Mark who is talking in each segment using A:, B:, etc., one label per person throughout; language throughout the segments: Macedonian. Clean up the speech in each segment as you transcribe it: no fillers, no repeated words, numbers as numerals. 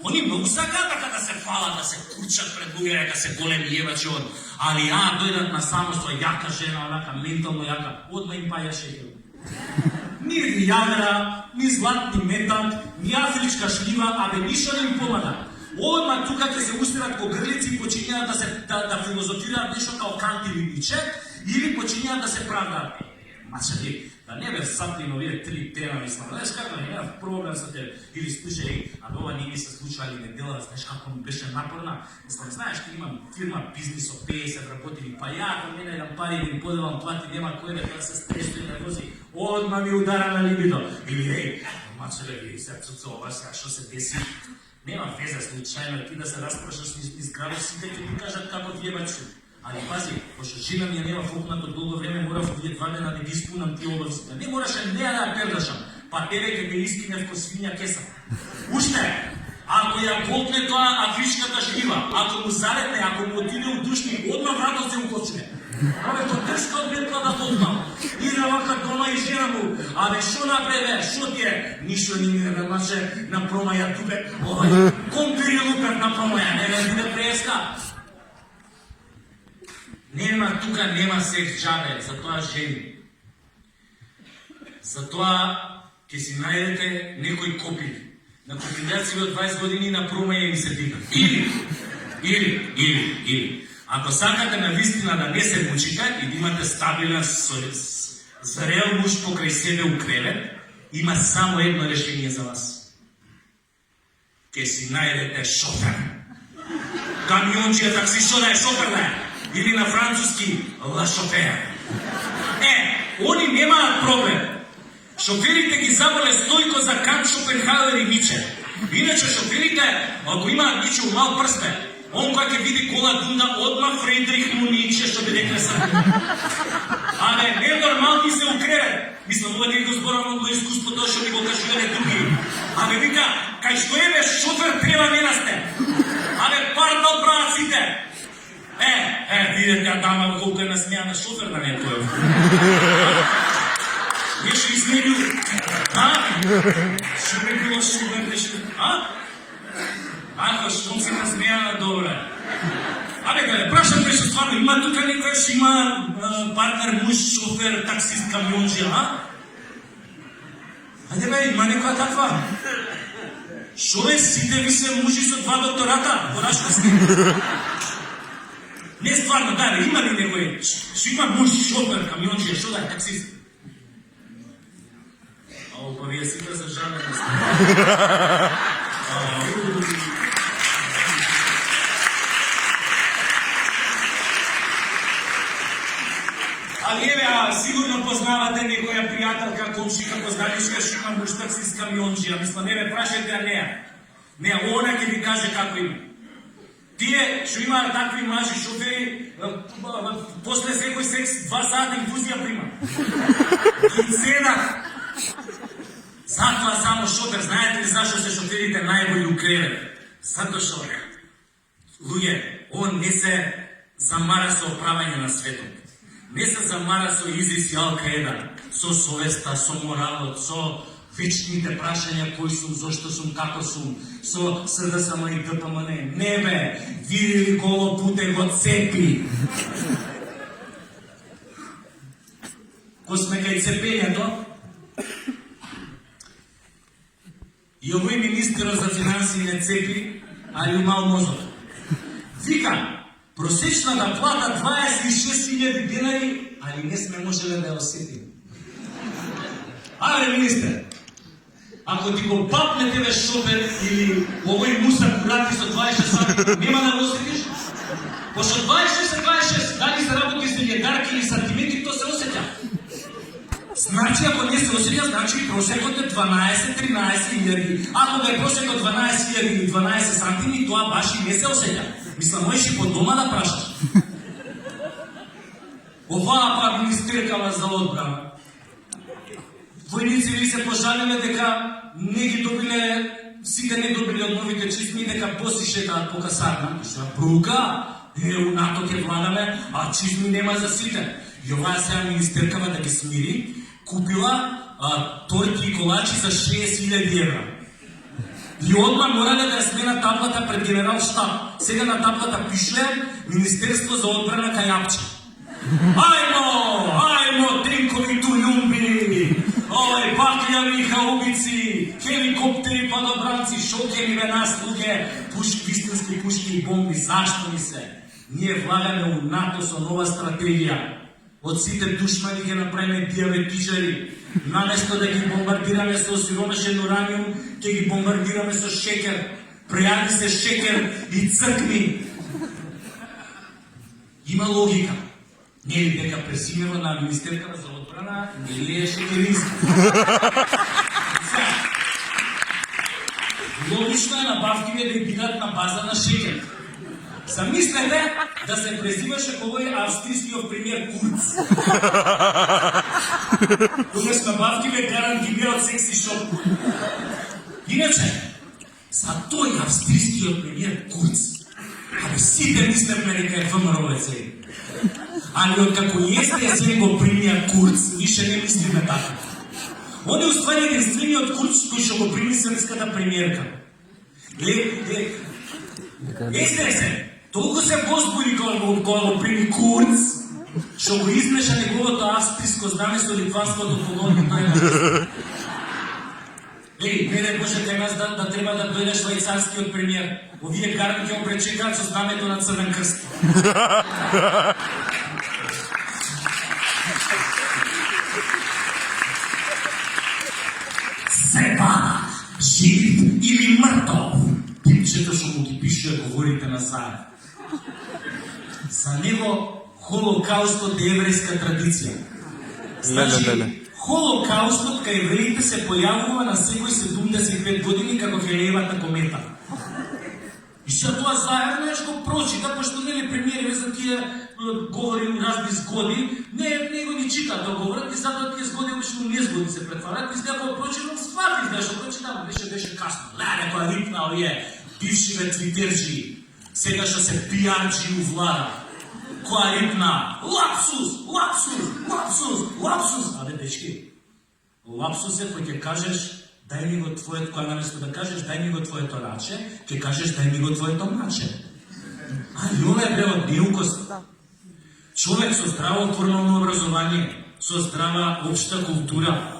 A: Они многу сакаат така да се фалат, да се курчат пред луѓе, дека се големи јебачи од, али дојдат на само со јака жена, онака ментално јака, одма им паја шекел. Ни јагра, ни златни метант, ни афричка шлива, абе ништо не им помага. Одма тука ќе се устерат ко грлици и почињаат да филозофираат нешто као Кант или Ниче, или почињаат да се правдаат. Мачали, да не бе сапли овие 3 тема, мислам, знаеш како не имав проблем со те, или слушај, а ова не ми се случвали недела, знаеш како ми беше напорна, мислам, знаеш, ке имам фирма, бизнис од 50 работили, па ја, ако мене дам пари, да им поделам плати, нема кој да се стресува да вози, одма ми удара на либидо. Или, мачали, срцуцо, ова сега, што се деси, нема веза случајно, ти да се распрашаш низ градот, сите ќе ти кажат како ти ебачи. Али пази, пошто жена ми ја нема фокнато долго време, морав овие 2 дена да ги испунам тие обавците. Не мораше неа да ја пердашам, па тебе ќе те искинев ко свиња кеса. Уште, ако ја голтне тоа афричката шлива, ако му залетне, ако му отиде у душни, одма вратот се укочне. Абе, то тешко од бетла да голтнам. Иде вака дома и жена му, абе, шо направи, шо ти е? Ништо ни не намаше на промаја тубе. Компири лупер на промаја, не ве биде преска. Нема тука, нема секс джабе, затоа жени. Затоа ќе си најдете некој копил. На копилјаци од 20 години на промаја им се дига. Или. Ако сакате на вистина да не се мучите и да имате стабилен, зрел муж покрај себе у кревет, има само едно решение за вас. Ќе си најдете шофер. Камиончија таксишо да е шофер да е. Или на француски ла шофер. Они немаат проблем. Шоферите ги заболе Стојко за Кант, Шопенхауер и Ниче. Иначе шоферите, ако имаат Ниче у мал прсте, он кој ќе види кола дунда, одма Фредрих му Ниче, што би рекле сам. Абе, не нормални се укреве. Мислам, ова не го зборам од искуството, што ми го кажувале други. Абе, вика, кај што е бе шофер треба не расте. Абе, парта од братците. Видете, дама колко е насмеяна шофер да не е тој. Беше измерил. Што ме било шофер, беше. Ако што се насмеяна, добре. Абе, да не прашам беше стварно, има тука некој што има партнер, муж, шофер, таксист, камионджија, Ајде бе, има некоја таква. Шо е, сите ви се мужи со 2 доктората? Порашка сте. Не стварно, да, има ли некој, што има муж, шофер, камионджија, што да е, таксист? Па вие сите за жане не сте. Али еве, сигурно познавате некоја пријателка, комшика, познаничка, што има муж таксист, камионджија. Мислам, еве, прашајте неа. Неа, она ќе ви каже како има. Тие што имаат такви мажи шофери, после секој секс 2 сата инфузија прима. Ги цедат. Затоа само шофер, знаете ли зашто се шоферите најболи у кревет? Затоа што, луѓе, он не се замара со оправање на светот. Не се замара со изриси Ал-Каеда, со совеста, со моралот, со вечните прашања кој сум, зошто сум, како сум, со СДСМ и ДПМН. Не бе, види голо путе го цепи. Ко сме кај цепењето, и овој министерот за финансии не цепи, али умал мозок. Вика, просечната плата 26.000 динари, али не сме можеле да ја осетим. Абе, министер, ако ти го папне тебе шофер или овој мусар курати со 26 сати, нема да го осетиш? Пошто 26, дали се работи со једарки или сантиметри, то се осетја. Значи, ако не се осетја, значи просекот е 12-13.000. Ако бе просекот 12.000 или 12 сантими, тоа баш и не се осетја. Мисля, можеш и по дома да прашаш. Оваа па министеркава за одбрана. Војници ви се пожалиле дека не ги добиле, сите не добиле од новите чизми, дека боси шетаат по касарна. Мисля, прука, у НАТО ќе владаме, а чизми нема за сите. И оваа сега министеркава да ги смири, купила торти и колачи за 60.000 евра. И одма морале да ја смена таблата пред генерал штаб. Сега на таблата пише Министерство за одбрана Кајапче. Ајмо, тенкови тулјумби, баклјави хаубици, хеликоптери, падобранци, шокери ве нас луѓе, пушки, вистински пушки и бомби. Зашто ни се? Ние влагаме у НАТО со нова стратегија. Од сите душмани ги направиме диабетичари. Наместо да ги бомбардираме со осиромашен ураниум, ќе ги бомбардираме со шекер. Прејади се шекер и цркни. Има логика. Нели дека пресимева на Министерката за одбрана не лее шекерински. Логично е набавките да бидат на база на шекер. Замислете да се презиваше овој австрискиот премиер Курц. Тогаш набавките гарантираат секси шоп. Иначе, за тој австрискиот премиер Курц, сите мислевме дека е ВМРО-вец. Али откако СДСМ го примија Курц, више не мислиме така. Он е уствари единствениот Курц кој што го прими српската премиерка. СДСМ толку се возбуди кога го прими Курц, што го измеша неговото австриско знаме со литванското колонито. Не дај Боже кај нас да треба да дојде швајцарскиот премиер. Овие гарни ќе обречекаат со знамето на Црвен крст. Сепара, жив или мртов? Пипчето што му ги пише говорите на заед. За него Холокаустот е еврејска традиција. Значи, Холокаустот кај евреите се појавува на секој 75 години како Хелеевата комета. И сега тоа заедно нешто прочита, пошто нели премиери за тие говори разни згоди, не го ни чита да говорат и затоа тие згоди обично незгоди се претварат и сега го прочитам свати, што прочитам, беше касно. Леле, која рипна овие бившиве твитерджи, сега што се пијанджи у влада. Која рипна, лапсус. Абе, дечки, лапсус е кој ќе кажеш дај ми го твоето, која наместо да кажеш дај ми го твоето раче, ќе кажеш дај ми го твоето маче. Али ова е превод неукост. Човек со здраво формално образование, со здрава општа култура,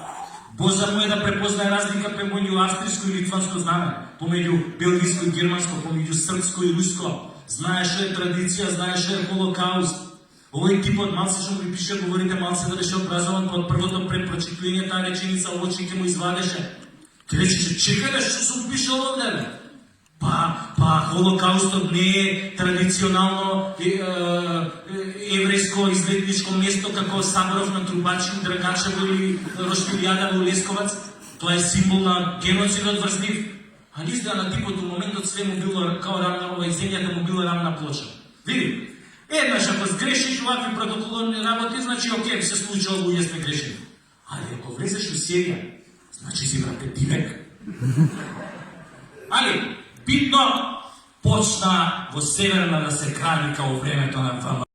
A: Боза му е да препознае разлика помеѓу австриско и литванско знаме, помеѓу белгиско и германско, помеѓу српско и руско. Знае што е традиција, знае што е Холокауст. Овој типот малце што ми пише, говорите малце да беше образован под првото препрочитување таа реченица, очи ќе му извадеше. Ке речеше, чекај што сум пишал овде. Па Холокаустот не е традиционално еврејско излетничко место како Саборов на Трубачи, Драгачево или Роштилјада во Лесковац. Тоа е символ на геноцидот врз нив. А изгледа на типот у моментот све му било као рамна, земјата му била рамна плоча. Види, еднаш ако сгрешиш овакви протоколни работи, значи окей, се случило луѓе сме грешени. Али ако влезеш у серија, значи си брате дивек. Али, битно почна во Северна да се кради као времето на ВМ.